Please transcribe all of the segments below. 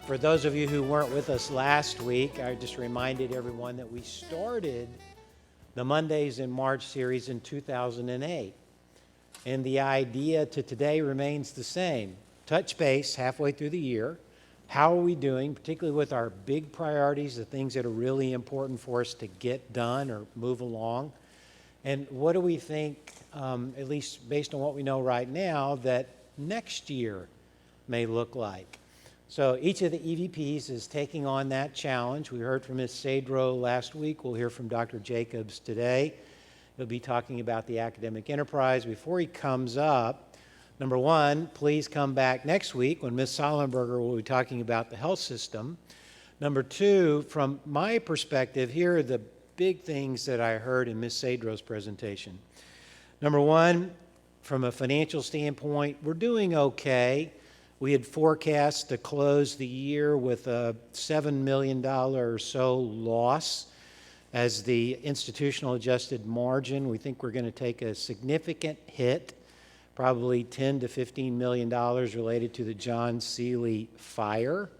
For those of you who weren't with us last week, I just reminded everyone that we started the Mondays in March series in 2008. And the idea to today remains the same. Touch base halfway through the year. How are we doing, particularly with our big priorities, the things that are really important for us to get done or move along? And what do we think, at least based on what we know right now, that next year may look like? So each of the EVPs is taking on that challenge. We heard from Ms. Sadro last week. We'll hear from Dr. Jacobs today. He'll be talking about the academic enterprise. Before he comes up, number one, please come back next week when Ms. Sollenberger will be talking about the health system. Number two, from my perspective, here are the big things that I heard in Ms. Sadro's presentation. Number one, from a financial standpoint, we're doing okay. We had forecast to close the year with a $7 million or so loss as the institutional adjusted margin. We think we're going to take a significant hit, probably $10 to $15 million related to the John Seeley fire.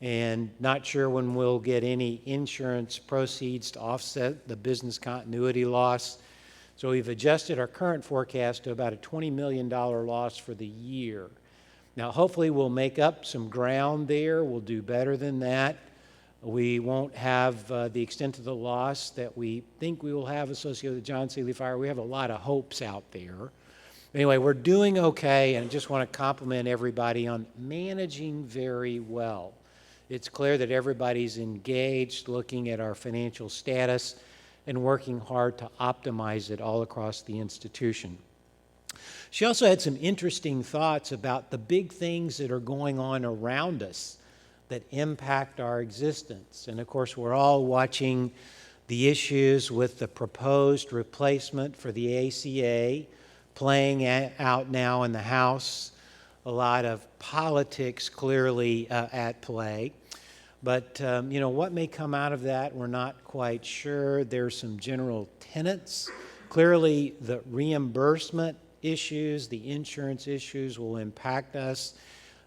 And not sure when we'll get any insurance proceeds to offset the business continuity loss. So we've adjusted our current forecast to about a $20 million loss for the year. Now, hopefully we'll make up some ground there. We'll do better than that. We won't have the extent of the loss that we think we will have associated with the John Seeley fire. We have a lot of hopes out there. Anyway, we're doing okay, and I just want to compliment everybody on managing very well. It's clear that everybody's engaged, looking at our financial status and working hard to optimize it all across the institution. She also had some interesting thoughts about the big things that are going on around us that impact our existence. And of course, we're all watching the issues with the proposed replacement for the ACA playing out now in the House. A lot of politics clearly at play. But, what may come out of that, we're not quite sure. There's some general tenets. Clearly, the reimbursement issues, the insurance issues will impact us.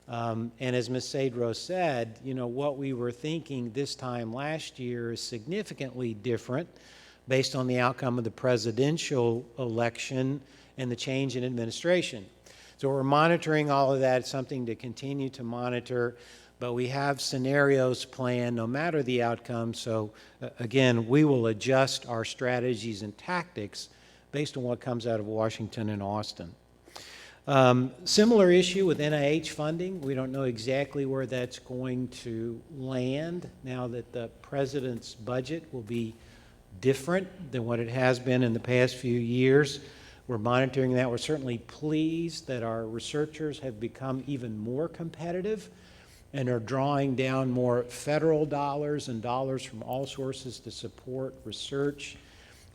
And as Ms. Sadro said, what we were thinking this time last year is significantly different based on the outcome of the presidential election and the change in administration. So we're monitoring all of that. It's something to continue to monitor, but we have scenarios planned no matter the outcome. So again, we will adjust our strategies and tactics based on what comes out of Washington and Austin. Similar issue with NIH funding. We don't know exactly where that's going to land now that the president's budget will be different than what it has been in the past few years. We're monitoring that. We're certainly pleased that our researchers have become even more competitive and are drawing down more federal dollars and dollars from all sources to support research.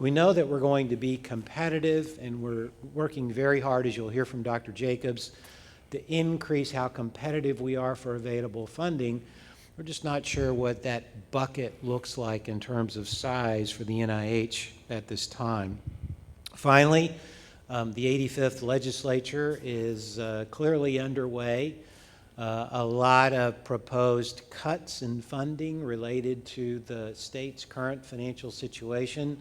We know that we're going to be competitive, and we're working very hard, as you'll hear from Dr. Jacobs, to increase how competitive we are for available funding. We're just not sure what that bucket looks like in terms of size for the NIH at this time. Finally, the 85th legislature is clearly underway. A lot of proposed cuts in funding related to the state's current financial situation.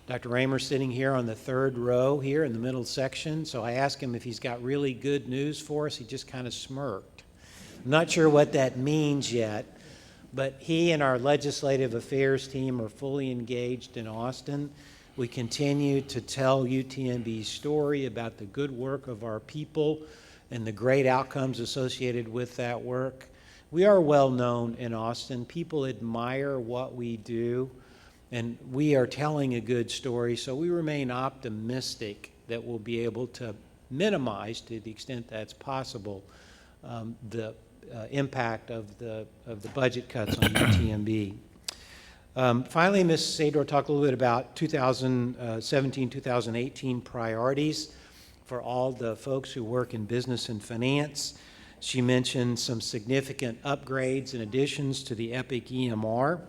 Dr. Raymer's sitting here on the third row here in the middle section, so I asked him if he's got really good news for us. He just kind of smirked. I'm not sure what that means yet, but he and our legislative affairs team are fully engaged in Austin. We continue to tell UTMB's story about the good work of our people and the great outcomes associated with that work. We are well known in Austin. People admire what we do, and we are telling a good story, so we remain optimistic that we'll be able to minimize, to the extent that's possible, the impact of the budget cuts on UTMB. Finally, Ms. Sadro talked a little bit about 2017-2018 priorities for all the folks who work in business and finance. She mentioned some significant upgrades and additions to the EPIC EMR.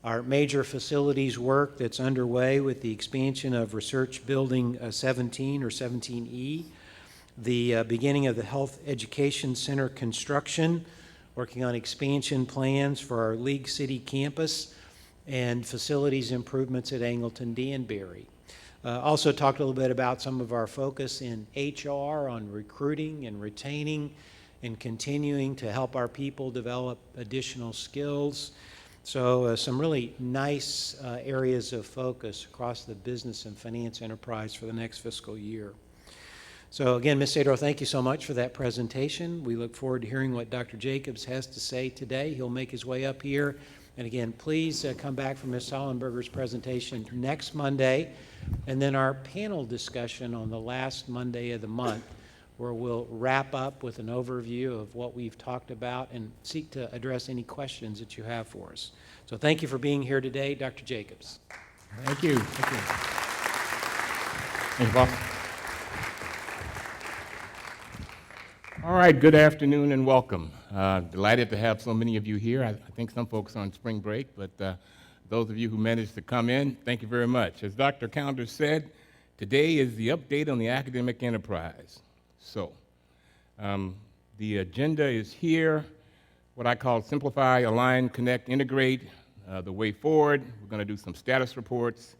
Our major facilities work that's underway with the expansion of Research Building 17 or 17E, the beginning of the Health Education Center construction, working on expansion plans for our League City campus and facilities improvements at Angleton Danbury. Also talked a little bit about some of our focus in HR on recruiting and retaining and continuing to help our people develop additional skills. So some really nice areas of focus across the business and finance enterprise for the next fiscal year. So again, Ms. Sador, thank you so much for that presentation. We look forward to hearing what Dr. Jacobs has to say today. He'll make his way up here. And again, please come back for Ms. Hollenberger's presentation next Monday, and then our panel discussion on the last Monday of the month, where we'll wrap up with an overview of what we've talked about and seek to address any questions that you have for us. So thank you for being here today, Dr. Jacobs. Thank you. Thank you. Thank you, boss. All right, good afternoon and welcome. Delighted to have so many of you here. I think some folks are on spring break, but those of you who managed to come in, thank you very much. As Dr. Calendar said, today is the update on the academic enterprise. So, the agenda is here, what I call simplify, align, connect, integrate, the way forward. We're going to do some status reports.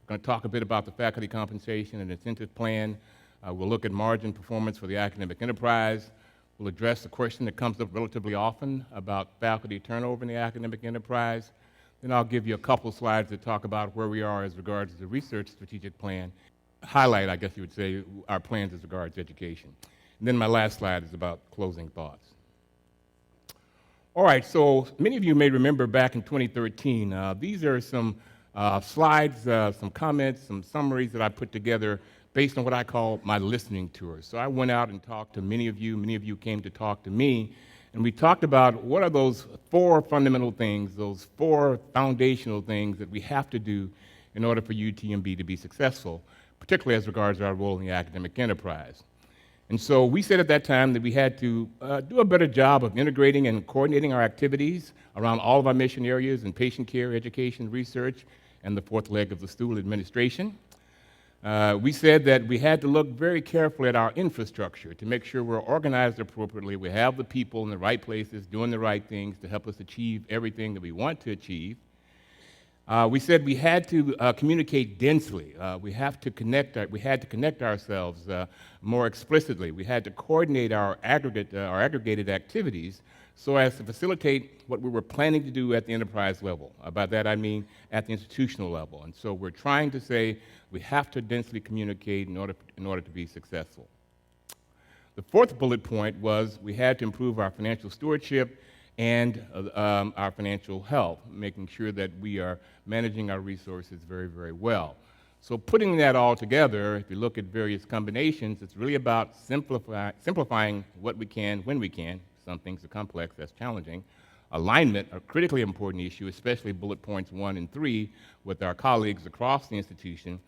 We're going to talk a bit about the faculty compensation and incentive plan. We'll look at margin performance for the academic enterprise. We'll address the question that comes up relatively often about faculty turnover in the academic enterprise. Then I'll give you a couple slides that talk about where we are as regards to the research strategic plan. Highlight, I guess you would say, our plans as regards to education. And then my last slide is about closing thoughts. All right, so many of you may remember back in 2013, these are some slides, some comments, some summaries that I put together based on what I call my listening tour. So I went out and talked to many of you came to talk to me, and we talked about what are those 4 fundamental things, those 4 foundational things that we have to do in order for UTMB to be successful, particularly as regards our role in the academic enterprise. And so we said at that time that we had to do a better job of integrating and coordinating our activities around all of our mission areas in patient care, education, research, and the 4th leg of the stool, administration. We said that we had to look very carefully at our infrastructure to make sure we're organized appropriately, we have the people in the right places doing the right things to help us achieve everything that we want to achieve. We said we had to communicate densely. We had to connect ourselves more explicitly. We had to coordinate our aggregated activities so as to facilitate what we were planning to do at the enterprise level. By that I mean at the institutional level. And so we're trying to say we have to densely communicate in order to be successful. The 4th bullet point was we had to improve our financial stewardship and our financial health, making sure that we are managing our resources very, very well. So putting that all together, if you look at various combinations, it's really about simplifying what we can when we can. Some things are complex, that's challenging. Alignment, a critically important issue, especially bullet points 1 and 3 with our colleagues across the institution,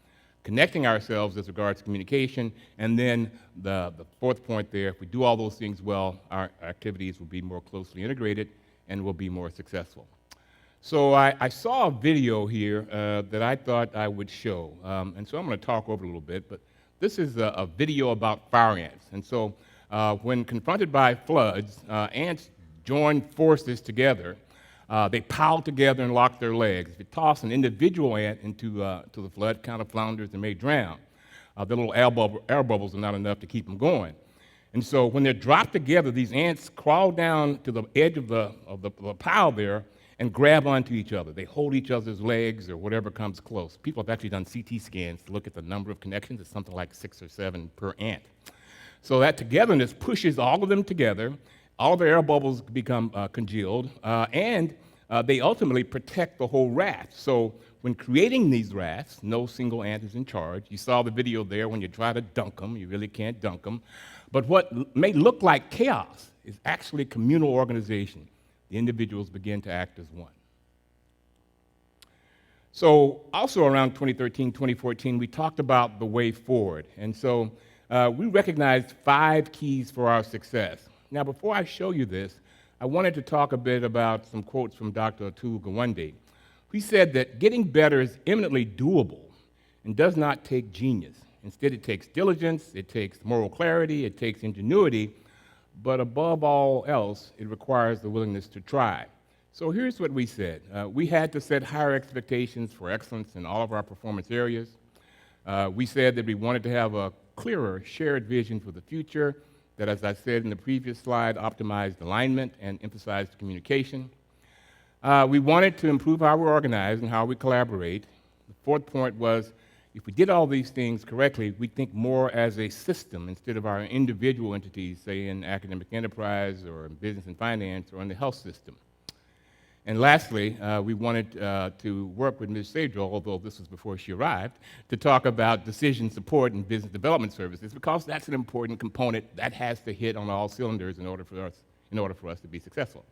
connecting ourselves as regards to communication, and then the 4th point there, if we do all those things well, our activities will be more closely integrated and will be more successful. So I saw a video here that I thought I would show, and so I'm going to talk over it a little bit, but this is a video about fire ants. And so when confronted by floods, ants join forces together. They pile together and lock their legs. If you toss an individual ant into the flood, kind of flounders and may drown. The little air bubbles are not enough to keep them going. And so when they're dropped together, these ants crawl down to the edge of the pile there and grab onto each other. They hold each other's legs or whatever comes close. People have actually done CT scans to look at the number of connections. It's something like 6 or 7 per ant. So that togetherness pushes all of them together. All of the air bubbles become congealed, and they ultimately protect the whole raft. So when creating these rafts, no single ant is in charge. You saw the video there when you try to dunk them. You really can't dunk them. But what may look like chaos is actually communal organization. The individuals begin to act as one. So also around 2013, 2014, we talked about the way forward. And so we recognized 5 keys for our success. Now, before I show you this, I wanted to talk a bit about some quotes from Dr. Atul Gawande. He said that getting better is eminently doable and does not take genius. Instead, it takes diligence, it takes moral clarity, it takes ingenuity, but above all else, it requires the willingness to try. So here's what we said. We had to set higher expectations for excellence in all of our performance areas. We said that we wanted to have a clearer, shared vision for the future that, as I said in the previous slide, optimized alignment and emphasized communication. We wanted to improve how we're organized and how we collaborate. The fourth point was, if we did all these things correctly, we'd think more as a system instead of our individual entities, say in academic enterprise or in business and finance or in the health system. And lastly, we wanted to work with Ms. Sadrell, although this was before she arrived, to talk about decision support and business development services, because that's an important component that has to hit on all cylinders in order for us to be successful.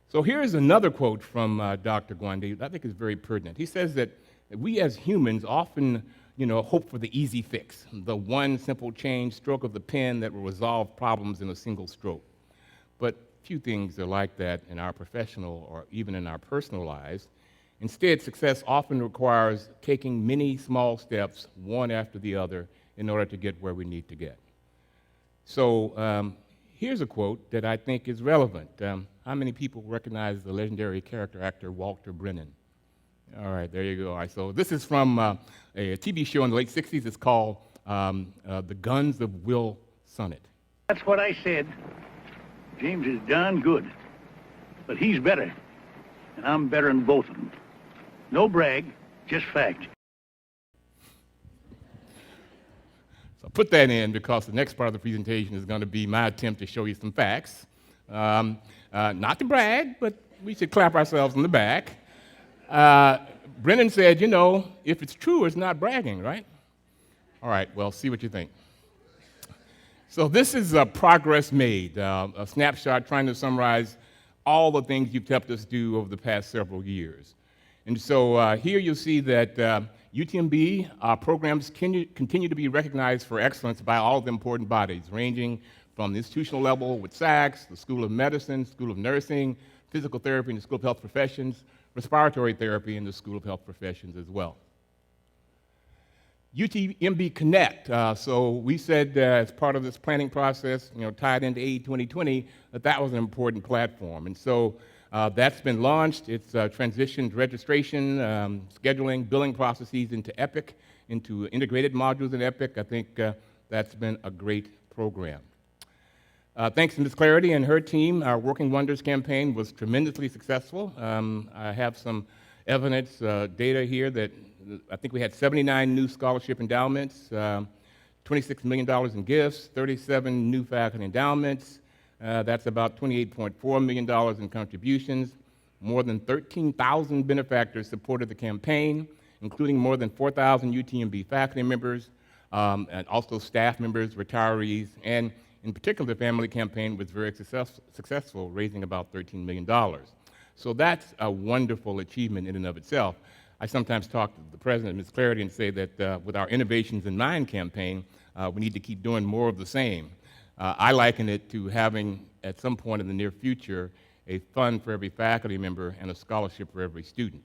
So here's another quote from Dr. Gwandi that I think is very pertinent. He says that we as humans often, hope for the easy fix, the one simple change, stroke of the pen that will resolve problems in a single stroke. But few things are like that in our professional or even in our personal lives. Instead, success often requires taking many small steps, one after the other, in order to get where we need to get. So here's a quote that I think is relevant. How many people recognize the legendary character actor Walter Brennan? All right, there you go. All right, so this is from a TV show in the late 60s. It's called The Guns of Will Sonnet. That's what I said. James is darn good, but he's better, and I'm better than both of them. No brag, just fact. So put that in, because the next part of the presentation is going to be my attempt to show you some facts. Not to brag, but we should clap ourselves on the back. Brennan said, if it's true, it's not bragging, right? All right, well, see what you think. So this is progress made, a snapshot trying to summarize all the things you've helped us do over the past several years. And so here you'll see that UTMB programs continue to be recognized for excellence by all the important bodies, ranging from the institutional level with SACS, the School of Medicine, School of Nursing, Physical Therapy in the School of Health Professions, Respiratory Therapy in the School of Health Professions as well. UTMB Connect, so we said as part of this planning process, tied into AID 2020, that was an important platform. And so that's been launched. It's transitioned registration, scheduling, billing processes into Epic, into integrated modules in Epic. I think that's been a great program. Thanks to Ms. Clarity and her team, our Working Wonders campaign was tremendously successful. I have some evidence, data here that I think we had 79 new scholarship endowments, $26 million in gifts, 37 new faculty endowments. That's about $28.4 million in contributions. More than 13,000 benefactors supported the campaign, including more than 4,000 UTMB faculty members, and also staff members, retirees, and in particular, the family campaign was very successful, raising about $13 million. So that's a wonderful achievement in and of itself. I sometimes talk to the president, Ms. Clarity, and say that with our Innovations in Mind campaign, we need to keep doing more of the same. I liken it to having, at some point in the near future, a fund for every faculty member and a scholarship for every student.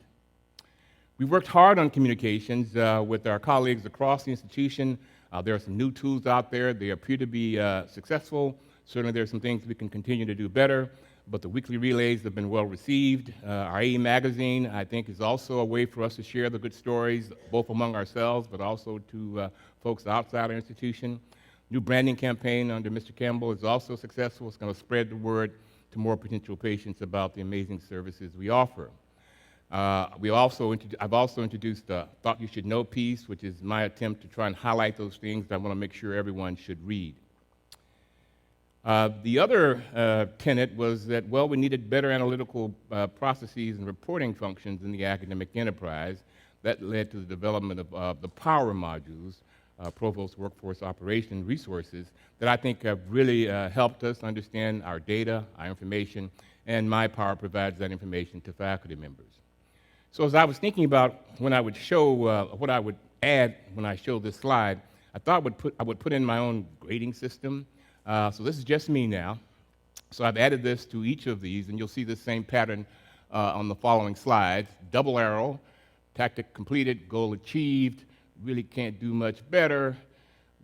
We worked hard on communications with our colleagues across the institution. There are some new tools out there. They appear to be successful. Certainly there are some things we can continue to do better, but the weekly relays have been well received. Our AE magazine, I think, is also a way for us to share the good stories, both among ourselves, but also to folks outside our institution. New branding campaign under Mr. Campbell is also successful. It's going to spread the word to more potential patients about the amazing services we offer. I've also introduced the Thought You Should Know piece, which is my attempt to try and highlight those things that I want to make sure everyone should read. The other tenet was that, we needed better analytical processes and reporting functions in the academic enterprise. That led to the development of the POWER modules, Provost Workforce Operation Resources, that I think have really helped us understand our data, our information, and MyPower provides that information to faculty members. So as I was thinking about when I would show, what I would add when I show this slide, I thought I would put in my own grading system. So this is just me now. So I've added this to each of these, and you'll see the same pattern on the following slides. Double arrow, tactic completed, goal achieved, really can't do much better.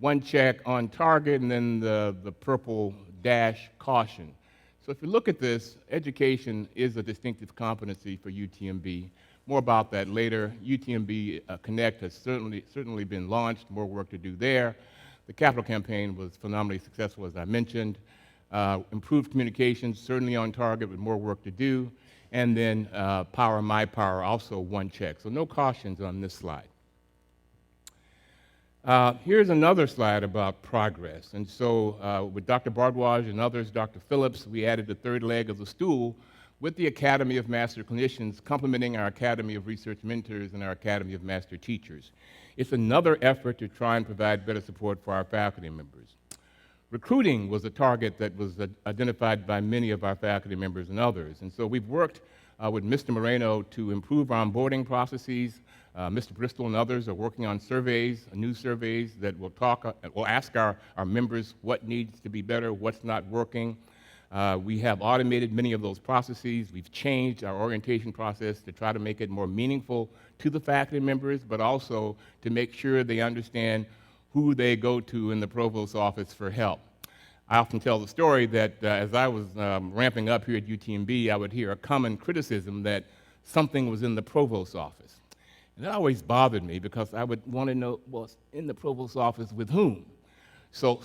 One check on target, and then the purple caution. So if you look at this, education is a distinctive competency for UTMB. More about that later. UTMB Connect has certainly been launched, more work to do there. The capital campaign was phenomenally successful, as I mentioned. Improved communications, certainly on target with more work to do. And then Power My Power, also one check. So no cautions on this slide. Here's another slide about progress. And so with Dr. Bardwaj and others, Dr. Phillips, we added the third leg of the stool with the Academy of Master Clinicians, complementing our Academy of Research Mentors and our Academy of Master Teachers. It's another effort to try and provide better support for our faculty members. Recruiting was a target that was identified by many of our faculty members and others. And so we've worked with Mr. Moreno to improve our onboarding processes. Mr. Bristol and others are working on surveys, new surveys that will ask our members what needs to be better, what's not working. We have automated many of those processes. We've changed our orientation process to try to make it more meaningful to the faculty members, but also to make sure they understand who they go to in the provost's office for help. I often tell the story that as I was ramping up here at UTMB, I would hear a common criticism that something was in the provost's office. And that always bothered me because I would want to know, well, in the provost's office with whom? So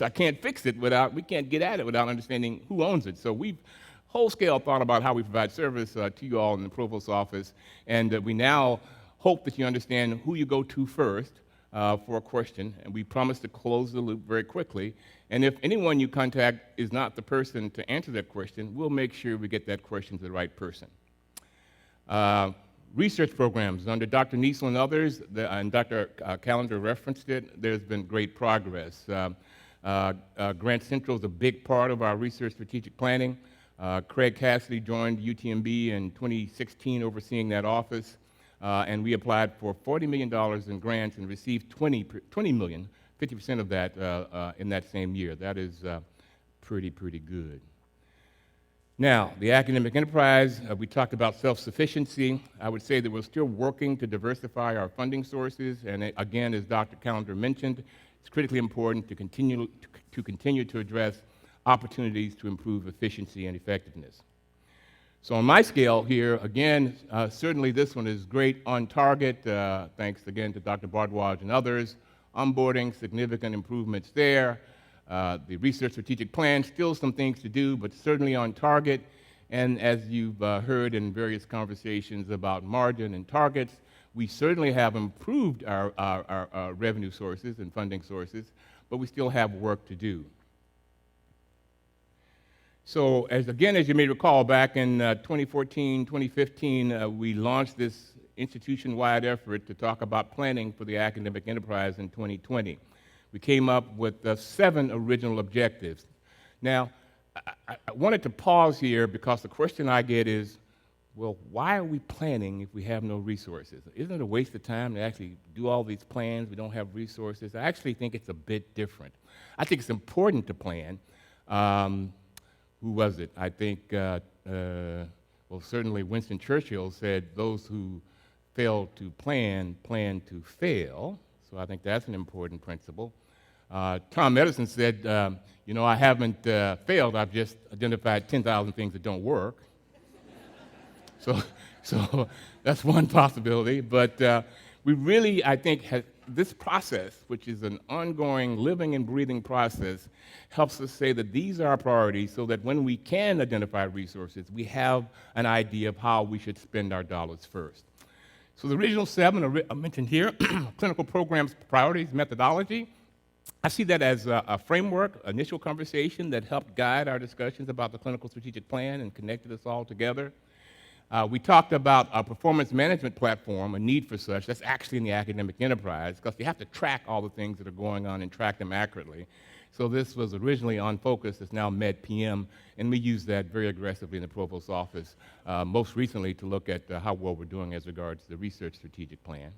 I can't fix it we can't get at it without understanding who owns it. So we've whole scale thought about how we provide service to you all in the provost's office, and we now hope that you understand who you go to first for a question, and we promise to close the loop very quickly. And if anyone you contact is not the person to answer that question, we'll make sure we get that question to the right person. Research programs under Dr. Niesel and others, and Dr. Callender referenced it, there's been great progress. Grant Central is a big part of our research strategic planning. Craig Cassidy joined UTMB in 2016 overseeing that office, and we applied for $40 million in grants and received 20 million, 50% of that in that same year. That is pretty good. Now, the academic enterprise, we talked about self-sufficiency. I would say that we're still working to diversify our funding sources, and again, as Dr. Callender mentioned, it's critically important to continue to address opportunities to improve efficiency and effectiveness. So on my scale here, again, certainly this one is great on target, thanks again to Dr. Bardwaj and others. Onboarding, significant improvements there. The research strategic plan, still some things to do, but certainly on target. And as you've heard in various conversations about margin and targets, we certainly have improved our revenue sources and funding sources, but we still have work to do. So as you may recall, back in 2014, 2015, we launched this institution-wide effort to talk about planning for the academic enterprise in 2020. We came up with 7 original objectives. Now, I wanted to pause here because the question I get is, well, why are we planning if we have no resources? Isn't it a waste of time to actually do all these plans? We don't have resources. I actually think it's a bit different. I think it's important to plan. Who was it? I think, well, certainly Winston Churchill said, those who fail to plan to fail. So I think that's an important principle. Tom Edison said, I haven't failed, I've just identified 10,000 things that don't work. So that's one possibility. But we really, I think, this process, which is an ongoing living and breathing process, helps us say that these are our priorities so that when we can identify resources, we have an idea of how we should spend our dollars first. So the original 7 are mentioned here, clinical programs, priorities, methodology. I see that as a framework, initial conversation that helped guide our discussions about the clinical strategic plan and connected us all together. We talked about a performance management platform, a need for such. That's actually in the academic enterprise because you have to track all the things that are going on and track them accurately. So this was originally on Focus, it's now MedPM, and we use that very aggressively in the Provost's office, most recently to look at how well we're doing as regards to the research strategic plan.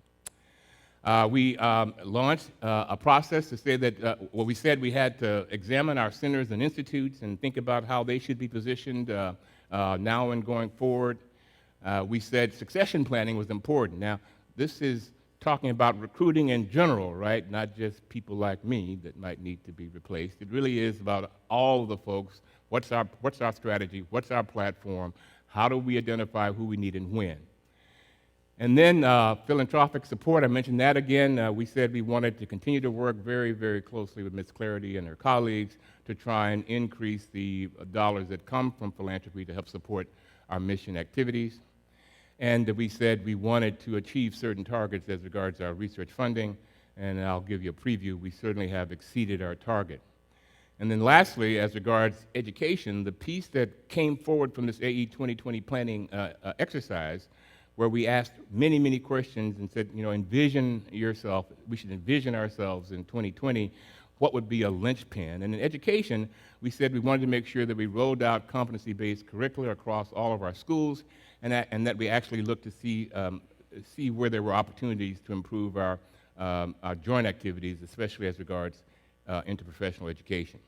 We launched a process to say that, we said we had to examine our centers and institutes and think about how they should be positioned now and going forward. We said succession planning was important. Now, this is talking about recruiting in general, right? Not just people like me that might need to be replaced. It really is about all of the folks. What's our strategy? What's our platform? How do we identify who we need and when? And then philanthropic support, I mentioned that again. We said we wanted to continue to work very, very closely with Ms. Clarity and her colleagues to try and increase the dollars that come from philanthropy to help support our mission activities. And we said we wanted to achieve certain targets as regards our research funding, and I'll give you a preview. We certainly have exceeded our target. And then lastly, as regards education, the piece that came forward from this AE 2020 planning exercise, where we asked many, many questions and said, envision yourself, we should envision ourselves in 2020, what would be a linchpin? And in education, we said we wanted to make sure that we rolled out competency-based curricula across all of our schools, and that we actually looked to see where there were opportunities to improve our joint activities, especially as regards interprofessional education.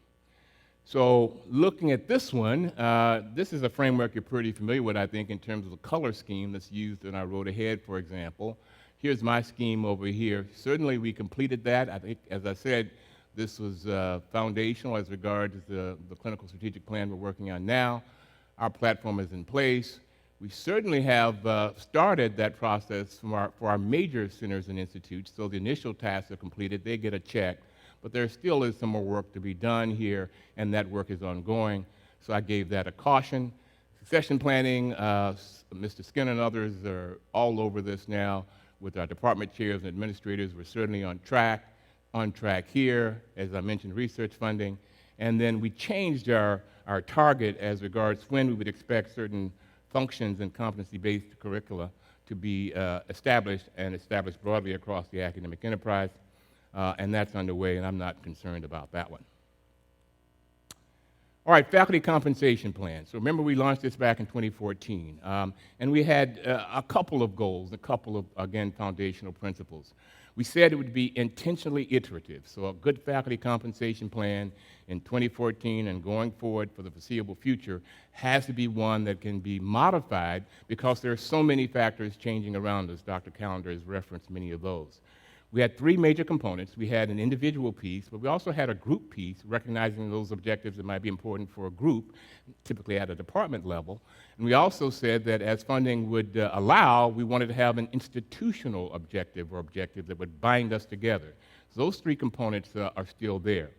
So looking at this one, this is a framework you're pretty familiar with, I think, in terms of the color scheme that's used in our Road Ahead, for example. Here's my scheme over here. Certainly we completed that. I think, as I said, this was foundational as regards the clinical strategic plan we're working on now. Our platform is in place. We certainly have started that process for our major centers and institutes, so the initial tasks are completed. They get a check. But there still is some more work to be done here, and that work is ongoing. So I gave that a caution. Succession planning, Mr. Skinner and others are all over this now with our department chairs and administrators. We're certainly on track here, as I mentioned, research funding. And then we changed our target as regards when we would expect certain functions and competency-based curricula to be established broadly across the academic enterprise. And that's underway, and I'm not concerned about that one. All right, faculty compensation plan. So remember, we launched this back in 2014, and we had a couple of goals, a couple of, again, foundational principles. We said it would be intentionally iterative, so a good faculty compensation plan in 2014 and going forward for the foreseeable future has to be one that can be modified because there are so many factors changing around us. Dr. Callender has referenced many of those. We had three major components. We had an individual piece, but we also had a group piece, recognizing those objectives that might be important for a group, typically at a department level. And we also said that as funding would allow, we wanted to have an institutional objective or objective that would bind us together. So those three components are still there.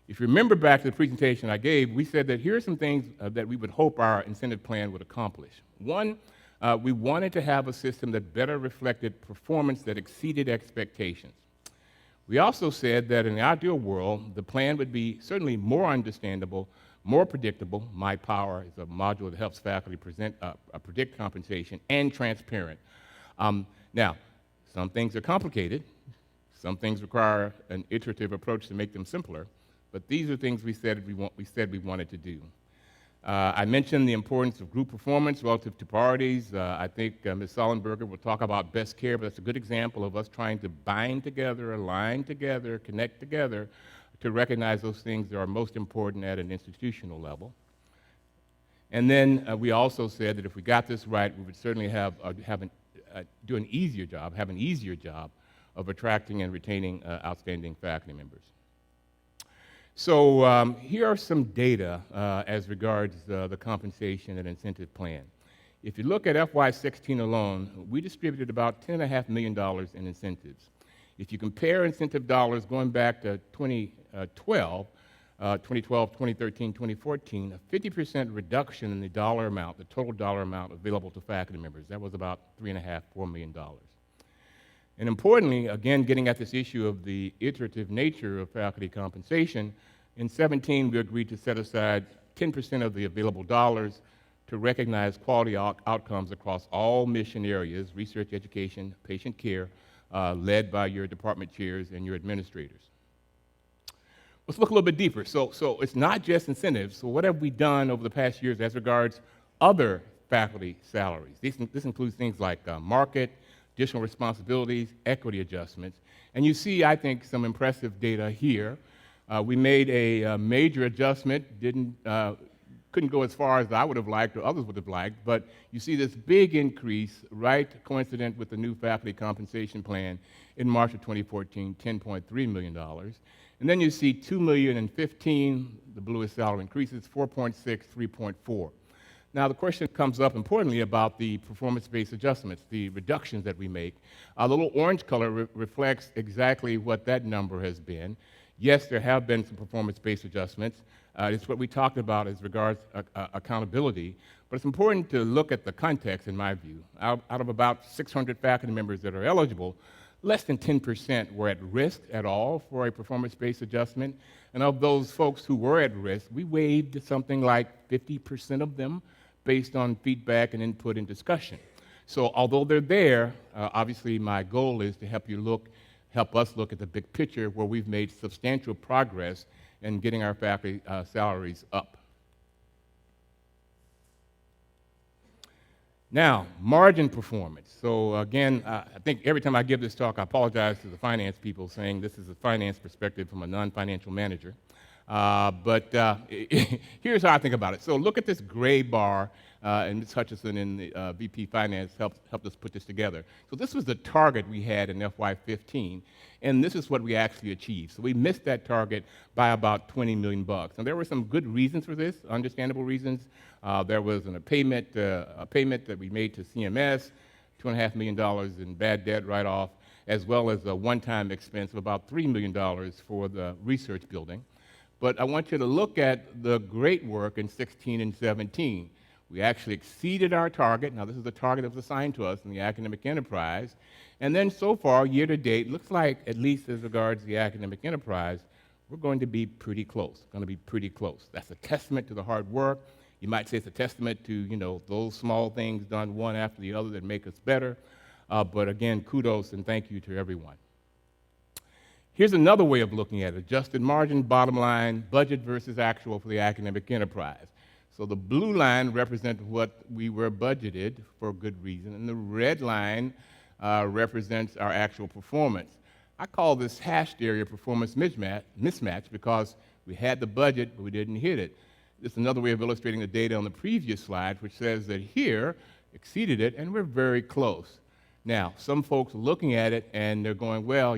If you remember back to the presentation I gave, we said that here are some things that we would hope our incentive plan would accomplish. One, we wanted to have a system that better reflected performance that exceeded expectations. We also said that in the ideal world, the plan would be certainly more understandable, more predictable. MyPower is a module that helps faculty predict compensation, and transparent. Now, some things are complicated. Some things require an iterative approach to make them simpler. But these are things we said we wanted to do. I mentioned the importance of group performance relative to priorities. I think Ms. Sollenberger will talk about best care, but that's a good example of us trying to bind together, align together, connect together to recognize those things that are most important at an institutional level. And then we also said that if we got this right, we would certainly have an easier job of attracting and retaining outstanding faculty members. So here are some data as regards the compensation and incentive plan. If you look at FY16 alone, we distributed about $10.5 million in incentives. If you compare incentive dollars going back to 2012, 2013, 2014, a 50% reduction in the dollar amount, the total dollar amount available to faculty members. That was about $3.5, $4 million. And importantly, again, getting at this issue of the iterative nature of faculty compensation, in 2017, we agreed to set aside 10% of the available dollars to recognize quality outcomes across all mission areas, research, education, patient care, led by your department chairs and your administrators. Let's look a little bit deeper. So it's not just incentives. So what have we done over the past years as regards other faculty salaries? This includes things like market, additional responsibilities, equity adjustments. And you see, I think, some impressive data here. We made a major adjustment, didn't couldn't go as far as I would have liked or others would have liked, but you see this big increase, right coincident with the new faculty compensation plan in March of 2014, $10.3 million. And then you see $2 million and 15, the bluest salary increases, 4.6, 3.4. Now, the question comes up importantly about the performance-based adjustments, the reductions that we make. The little orange color reflects exactly what that number has been. Yes, there have been some performance-based adjustments. It's what we talked about as regards accountability, but it's important to look at the context, in my view. Out of about 600 faculty members that are eligible, less than 10% were at risk at all for a performance-based adjustment. And of those folks who were at risk, we waived something like 50% of them based on feedback and input and discussion. So although they're there, obviously my goal is to help us look at the big picture where we've made substantial progress in getting our faculty salaries up. Now, margin performance. So again, I think every time I give this talk, I apologize to the finance people saying this is a finance perspective from a non-financial manager. But here's how I think about it. So look at this gray bar, and Ms. Hutchison in the VP Finance helped us put this together. So this was the target we had in FY15, and this is what we actually achieved. So we missed that target by about $20 million. And there were some good reasons for this, understandable reasons. There was a payment that we made to CMS, $2.5 million in bad debt write-off, as well as a one-time expense of about $3 million for the research building. But I want you to look at the great work in 16 and 17. We actually exceeded our target. Now, this is the target that was assigned to us in the academic enterprise. And then so far, year to date, looks like, at least as regards the academic enterprise, we're going to be pretty close. That's a testament to the hard work. You might say it's a testament to, those small things done one after the other that make us better. But again, kudos and thank you to everyone. Here's another way of looking at it: adjusted margin, bottom line, budget versus actual for the academic enterprise. So the blue line represents what we were budgeted for good reason, and the red line represents our actual performance. I call this hashed area performance mismatch because we had the budget, but we didn't hit it. This is another way of illustrating the data on the previous slide, which says that here, exceeded it, and we're very close. Now, some folks are looking at it, and they're going, well,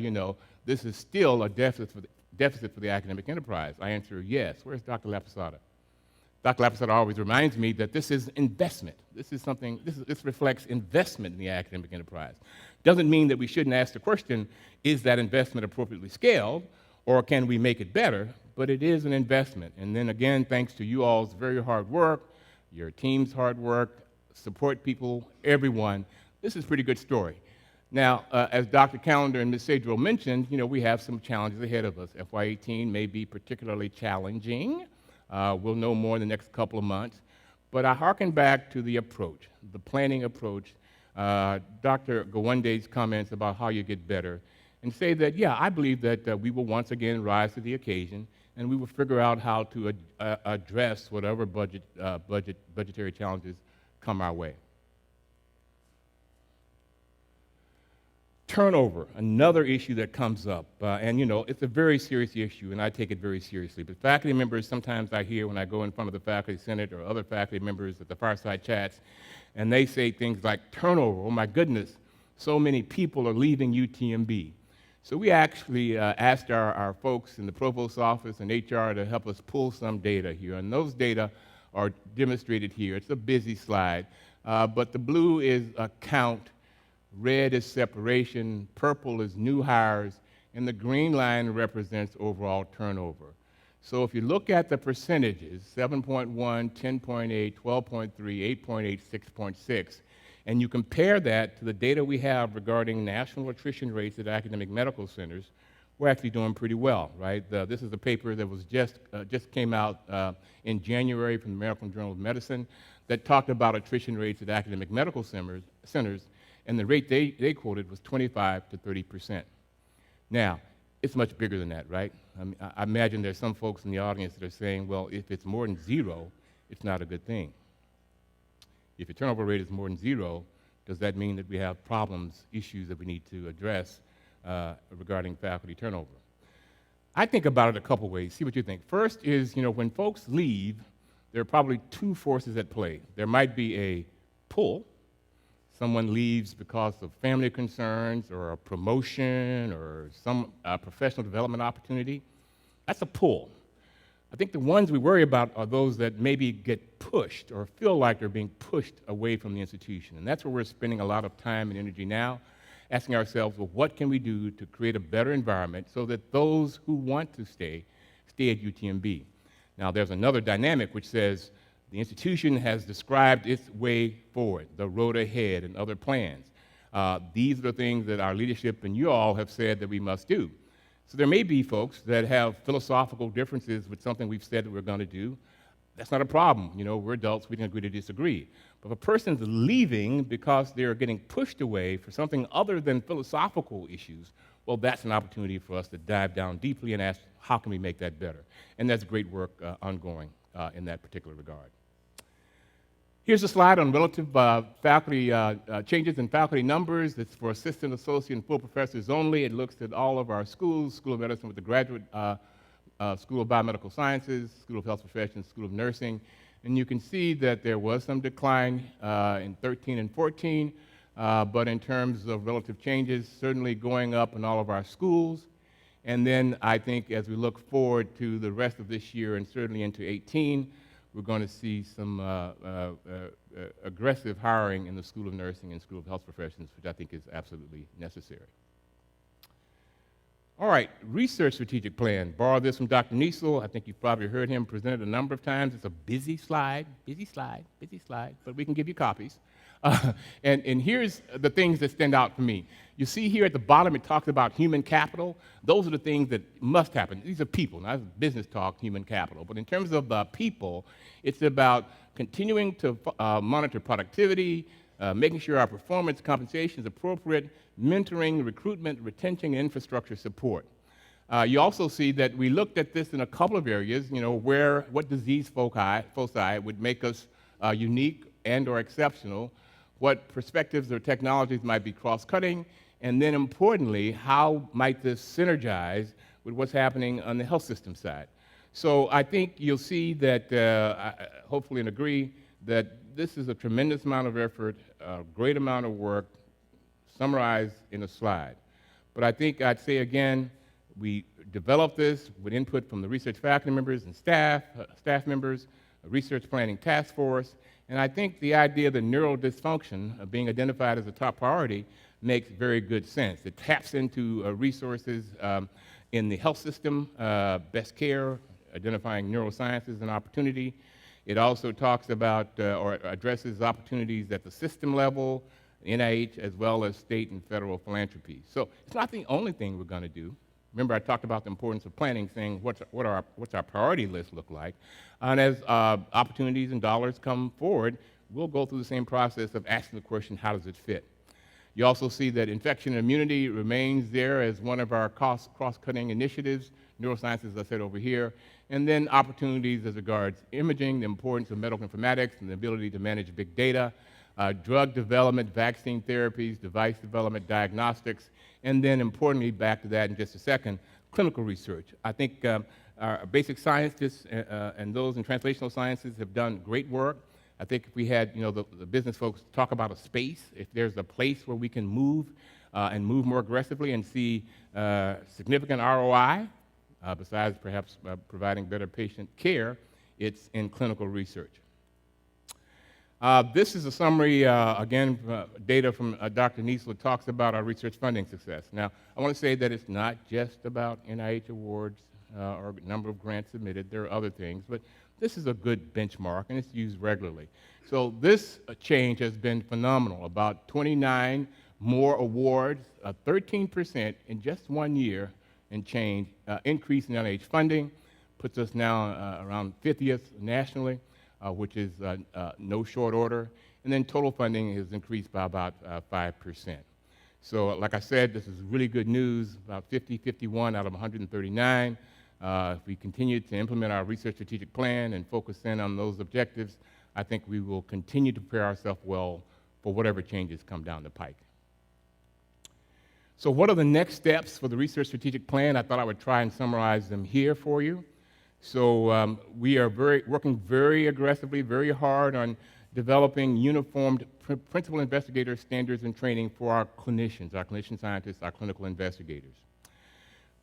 this is still a deficit for the academic enterprise. I answer yes. Where's Dr. Laposada? Dr. Laposada always reminds me that this is investment. This reflects investment in the academic enterprise. Doesn't mean that we shouldn't ask the question, is that investment appropriately scaled, or can we make it better? But it is an investment. And then again, thanks to you all's very hard work, your team's hard work, support people, everyone, this is a pretty good story. Now, as Dr. Callender and Ms. Sadro mentioned, we have some challenges ahead of us. FY18 may be particularly challenging. We'll know more in the next couple of months. But I hearken back to the approach, the planning approach, Dr. Gawande's comments about how you get better, and say that, yeah, I believe that we will once again rise to the occasion, and we will figure out how to address whatever budgetary challenges come our way. Turnover, another issue that comes up, and it's a very serious issue, and I take it very seriously. But faculty members, sometimes I hear when I go in front of the faculty senate or other faculty members at the fireside chats, and they say things like, turnover, oh my goodness, so many people are leaving UTMB. So we actually asked our folks in the provost's office and HR to help us pull some data here, and those data are demonstrated here. It's a busy slide, but the blue is a count. Red is separation, purple is new hires, and the green line represents overall turnover. So if you look at the percentages, 7.1, 10.8, 12.3, 8.8, 6.6, and you compare that to the data we have regarding national attrition rates at academic medical centers, we're actually doing pretty well, right? This is a paper that was just came out in January from the American Journal of Medicine that talked about attrition rates at academic medical centers, and the rate they quoted was 25 to 30%. Now, it's much bigger than that, right? I imagine there's some folks in the audience that are saying, well, if it's more than zero, it's not a good thing. If your turnover rate is more than zero, does that mean that we have problems, issues that we need to address regarding faculty turnover? I think about it a couple ways. See what you think. First is, when folks leave, there are probably two forces at play. There might be a pull. Someone leaves because of family concerns or a promotion or some professional development opportunity. That's a pull. I think the ones we worry about are those that maybe get pushed or feel like they're being pushed away from the institution. And that's where we're spending a lot of time and energy now, asking ourselves, well, what can we do to create a better environment so that those who want to stay at UTMB? Now, there's another dynamic which says the institution has described its way forward, the road ahead, and other plans. These are the things that our leadership and you all have said that we must do. So there may be folks that have philosophical differences with something we've said that we're going to do. That's not a problem. You know, we're adults, we can agree to disagree. But if a person's leaving because they're getting pushed away for something other than philosophical issues, well, that's an opportunity for us to dive down deeply and ask, how can we make that better? And that's great work ongoing in that particular regard. Here's a slide on relative faculty changes in faculty numbers. It's for assistant, associate, and full professors only. It looks at all of our schools, School of Medicine with the Graduate School of Biomedical Sciences, School of Health Professions, School of Nursing. And you can see that there was some decline in 13 and 14, but in terms of relative changes, certainly going up in all of our schools. And then I think as we look forward to the rest of this year and certainly into 18, we're going to see some aggressive hiring in the School of Nursing and School of Health Professions, which I think is absolutely necessary. All right, research strategic plan. Borrow this from Dr. Niesel. I think you've probably heard him present it a number of times. It's a busy slide, but we can give you copies. And here's the things that stand out for me. You see here at the bottom, it talks about human capital. Those are the things that must happen. These are people, not business talk, human capital. But in terms of the people, it's about continuing to monitor productivity, making sure our performance compensation is appropriate, mentoring, recruitment, retention, and infrastructure support. You also see that we looked at this in a couple of areas, you know, what disease foci would make us unique and or exceptional, what perspectives or technologies might be cross-cutting, and then importantly, how might this synergize with what's happening on the health system side. So I think you'll see that, hopefully and agree, that this is a tremendous amount of effort, a great amount of work, summarized in a slide. But I think I'd say again, we developed this with input from the research faculty members and staff members, a research planning task force, and I think the idea of the neural dysfunction of being identified as a top priority makes very good sense. It taps into resources in the health system, best care, identifying neuroscience as an opportunity. It also talks about or addresses opportunities at the system level, NIH, as well as state and federal philanthropy. So it's not the only thing we're going to do. Remember, I talked about the importance of planning, saying what's our priority list look like. And as opportunities and dollars come forward, we'll go through the same process of asking the question, how does it fit? You also see that infection and immunity remains there as one of our cross-cutting initiatives, neuroscience, as I said over here, and then opportunities as regards imaging, the importance of medical informatics and the ability to manage big data, drug development, vaccine therapies, device development, diagnostics, and then importantly, back to that in just a second, clinical research. I think our basic scientists and those in translational sciences have done great work. I think if we had, you know, the business folks talk about a space, if there's a place where we can move and move more aggressively and see significant ROI, besides perhaps providing better patient care, it's in clinical research. This is a summary, again, data from Dr. Niesel talks about our research funding success. Now, I want to say that it's not just about NIH awards or number of grants submitted. There are other things, but this is a good benchmark, and it's used regularly. So this change has been phenomenal. About 29 more awards, 13% in just 1 year and change, increase in NIH funding, puts us now around 50th nationally. Which is no short order. And then total funding has increased by about 5%. So like I said, this is really good news, about 51 out of 139. If we continue to implement our research strategic plan and focus in on those objectives, I think we will continue to prepare ourselves well for whatever changes come down the pike. So what are the next steps for the research strategic plan? I thought I would try and summarize them here for you. So we are working very aggressively, very hard on developing uniformed principal investigator standards and training for our clinician scientists, our clinical investigators.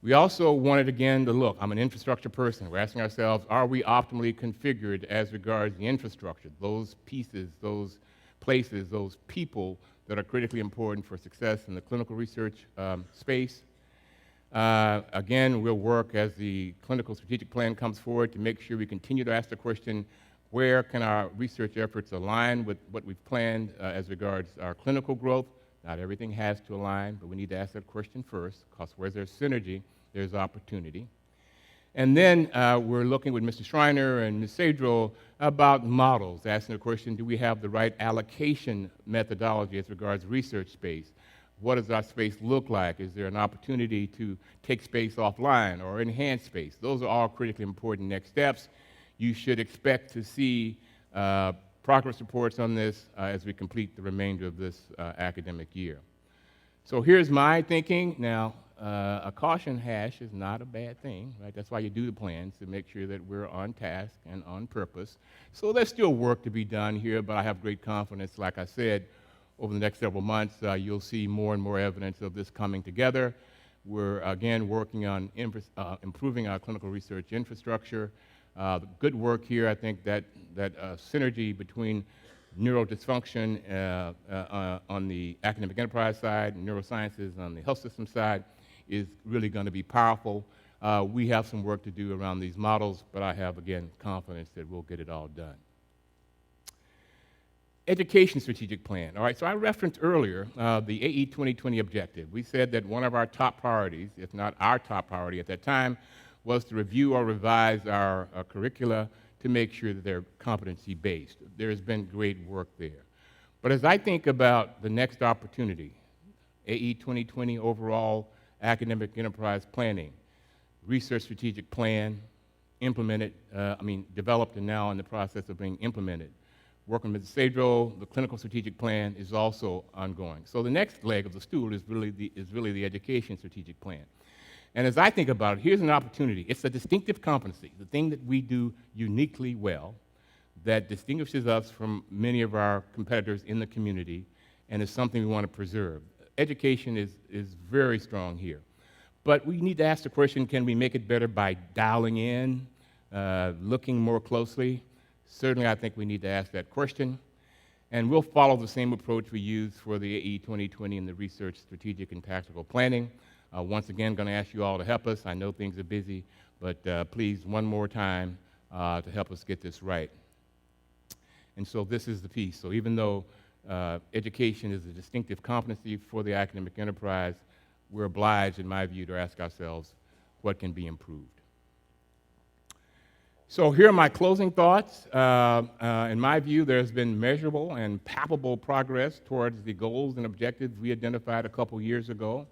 We also wanted, again, to look. I'm an infrastructure person. We're asking ourselves, are we optimally configured as regards the infrastructure, those pieces, those places, those people that are critically important for success in the clinical research space? Again, we'll work as the clinical strategic plan comes forward to make sure we continue to ask the question, where can our research efforts align with what we've planned as regards our clinical growth? Not everything has to align, but we need to ask that question first, because where there's synergy, there's opportunity. And then we're looking with Mr. Schreiner and Ms. Cedro about models, asking the question, do we have the right allocation methodology as regards research space? What does our space look like? Is there an opportunity to take space offline or enhance space? Those are all critically important next steps. You should expect to see progress reports on this as we complete the remainder of this academic year. So here's my thinking. Now, a caution hash is not a bad thing, right? That's why you do the plans, to make sure that we're on task and on purpose. So there's still work to be done here, but I have great confidence, like I said, over the next several months, you'll see more and more evidence of this coming together. We're, again, working on improving our clinical research infrastructure. Good work here. I think that synergy between neurodysfunction on the academic enterprise side and neurosciences on the health system side is really going to be powerful. We have some work to do around these models, but I have, again, confidence that we'll get it all done. Education strategic plan. All right, so I referenced earlier the AE 2020 objective. We said that one of our top priorities, if not our top priority at that time, was to review or revise our curricula to make sure that they're competency-based. There has been great work there. But as I think about the next opportunity, AE 2020 overall academic enterprise planning, research strategic plan, developed and now in the process of being implemented. Working with Cedro, the clinical strategic plan is also ongoing. So the next leg of the stool is really the education strategic plan. And as I think about it, here's an opportunity. It's a distinctive competency, the thing that we do uniquely well, that distinguishes us from many of our competitors in the community, and is something we want to preserve. Education is very strong here. But we need to ask the question, can we make it better by dialing in, looking more closely? Certainly, I think we need to ask that question. And we'll follow the same approach we used for the AE 2020 and the research strategic and tactical planning. Once again, going to ask you all to help us. I know things are busy, but please, one more time to help us get this right. And so this is the piece. So even though education is a distinctive competency for the academic enterprise, we're obliged, in my view, to ask ourselves what can be improved. So here are my closing thoughts. In my view, there's been measurable and palpable progress towards the goals and objectives we identified a couple years ago.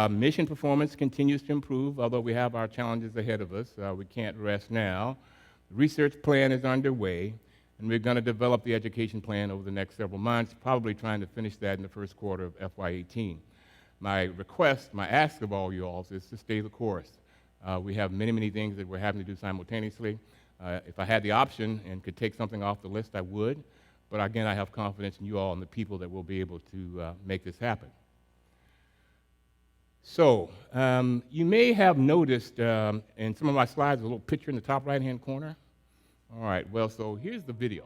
Mission performance continues to improve, although we have our challenges ahead of us. We can't rest now. The research plan is underway, and we're going to develop the education plan over the next several months, probably trying to finish that in the first quarter of FY18. My request, my ask of all you all is to stay the course. We have many, many things that we're having to do simultaneously. If I had the option and could take something off the list, I would. But again, I have confidence in you all and the people that will be able to make this happen. So, you may have noticed in some of my slides a little picture in the top right-hand corner. All right, well, so here's the video.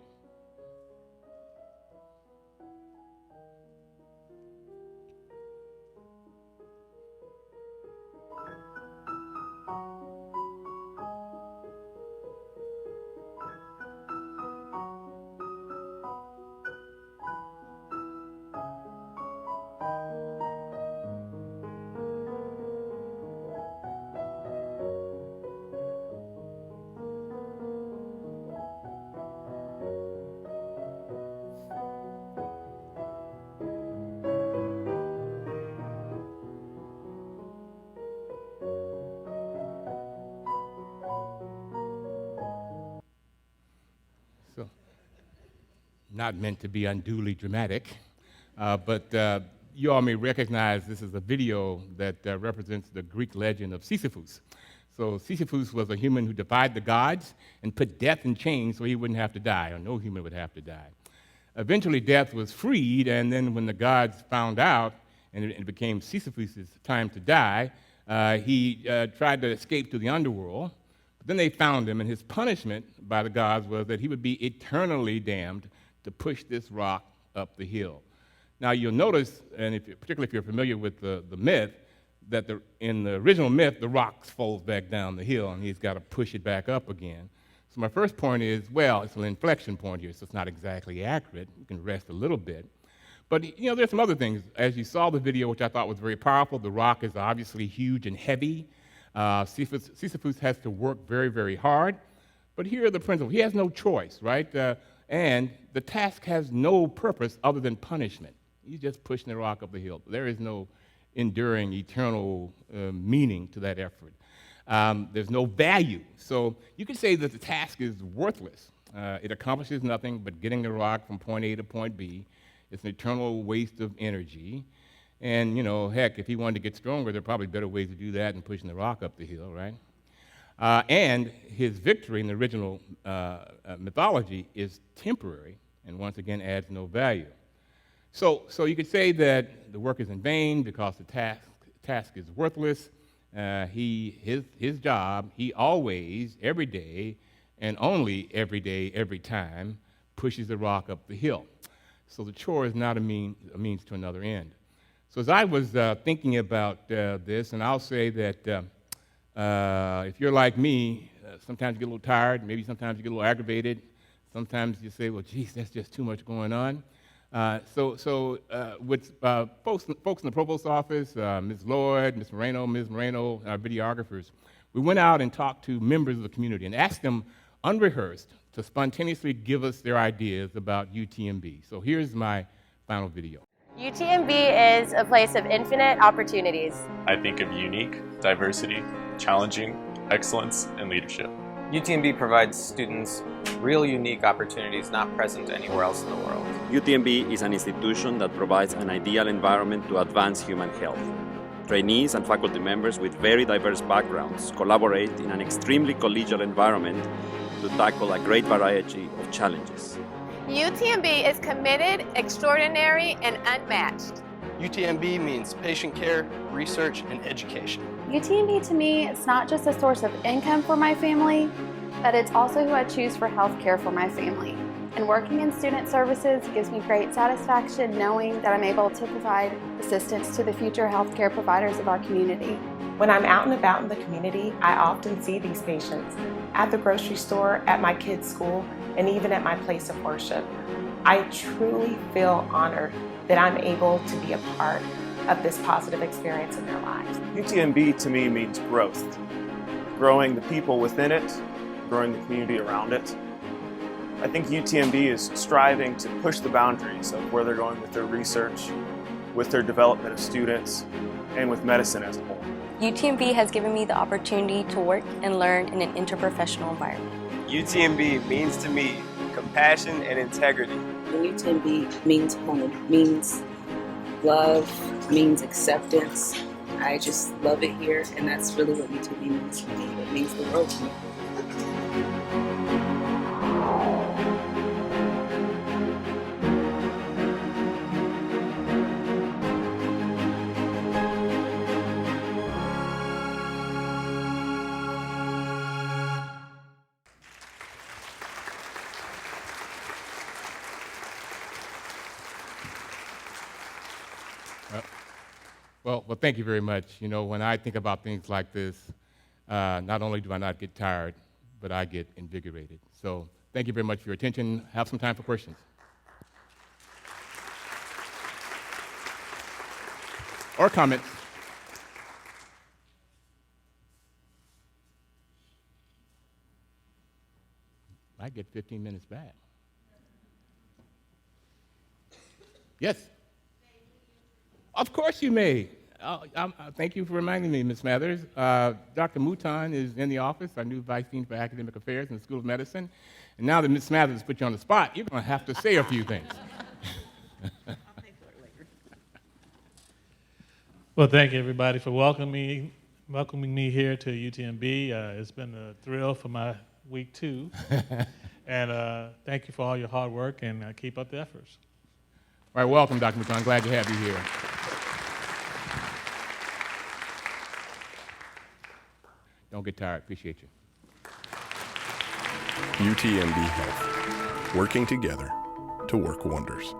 Not meant to be unduly dramatic, but you all may recognize this is a video that represents the Greek legend of Sisyphus. So Sisyphus was a human who defied the gods and put death in chains so he wouldn't have to die, or no human would have to die. Eventually, death was freed, and then when the gods found out, and it became Sisyphus' time to die, he tried to escape to the underworld. But then they found him, and his punishment by the gods was that he would be eternally damned to push this rock up the hill. Now, you'll notice, and particularly if you're familiar with the myth, that in the original myth, the rock falls back down the hill, and he's got to push it back up again. So my first point is, well, it's an inflection point here, so it's not exactly accurate. You can rest a little bit. But, there's some other things. As you saw the video, which I thought was very powerful, the rock is obviously huge and heavy. Sisyphus has to work very, very hard. But here are the principles. He has no choice, right? And the task has no purpose other than punishment. He's just pushing the rock up the hill. There is no enduring, eternal meaning to that effort. There's no value. So you could say that the task is worthless. It accomplishes nothing but getting the rock from point A to point B. It's an eternal waste of energy. And, heck, if he wanted to get stronger, there are probably better ways to do that than pushing the rock up the hill, right? And his victory in the original mythology is temporary and once again adds no value. So you could say that the work is in vain because the task is worthless. His job, he always, every day, and only every day, every time, pushes the rock up the hill. So the chore is not a means to another end. So as I was thinking about this, and I'll say that if you're like me, sometimes you get a little tired, maybe sometimes you get a little aggravated, sometimes you say, well, geez, that's just too much going on. So with folks in the provost's office, Ms. Lloyd, Ms. Moreno, our videographers, we went out and talked to members of the community and asked them, unrehearsed, to spontaneously give us their ideas about UTMB. So here's my final video. UTMB is a place of infinite opportunities. I think of unique, diversity, challenging, excellence, and leadership. UTMB provides students real unique opportunities not present anywhere else in the world. UTMB is an institution that provides an ideal environment to advance human health. Trainees and faculty members with very diverse backgrounds collaborate in an extremely collegial environment to tackle a great variety of challenges. UTMB is committed, extraordinary, and unmatched. UTMB means patient care, research, and education. UTMB to me, it's not just a source of income for my family, but it's also who I choose for health care for my family. And working in student services gives me great satisfaction knowing that I'm able to provide assistance to the future healthcare providers of our community. When I'm out and about in the community, I often see these patients at the grocery store, at my kids' school, and even at my place of worship. I truly feel honored that I'm able to be a part of this positive experience in their lives. UTMB to me means growth. Growing the people within it, growing the community around it. I think UTMB is striving to push the boundaries of where they're going with their research, with their development of students, and with medicine as a whole. UTMB has given me the opportunity to work and learn in an interprofessional environment. UTMB means to me compassion and integrity. And UTMB means home, means love, means acceptance. I just love it here, and that's really what UTMB means to me. It means the world to me. Well, thank you very much. When I think about things like this, not only do I not get tired, but I get invigorated. So thank you very much for your attention. Have some time for questions. Or comments. I get 15 minutes back. Yes? Of course you may. Thank you for reminding me, Ms. Mathers. Dr. Mouton is in the office, our new Vice Dean for Academic Affairs in the School of Medicine. And now that Ms. Mathers has put you on the spot, you're going to have to say a few things. Well, thank you, everybody, for welcoming welcoming me here to UTMB. It's been a thrill for my week 2. And thank you for all your hard work, and keep up the efforts. All right, welcome, Dr. McClung. Glad to have you here. Don't get tired. Appreciate you. UTMB Health, working together to work wonders.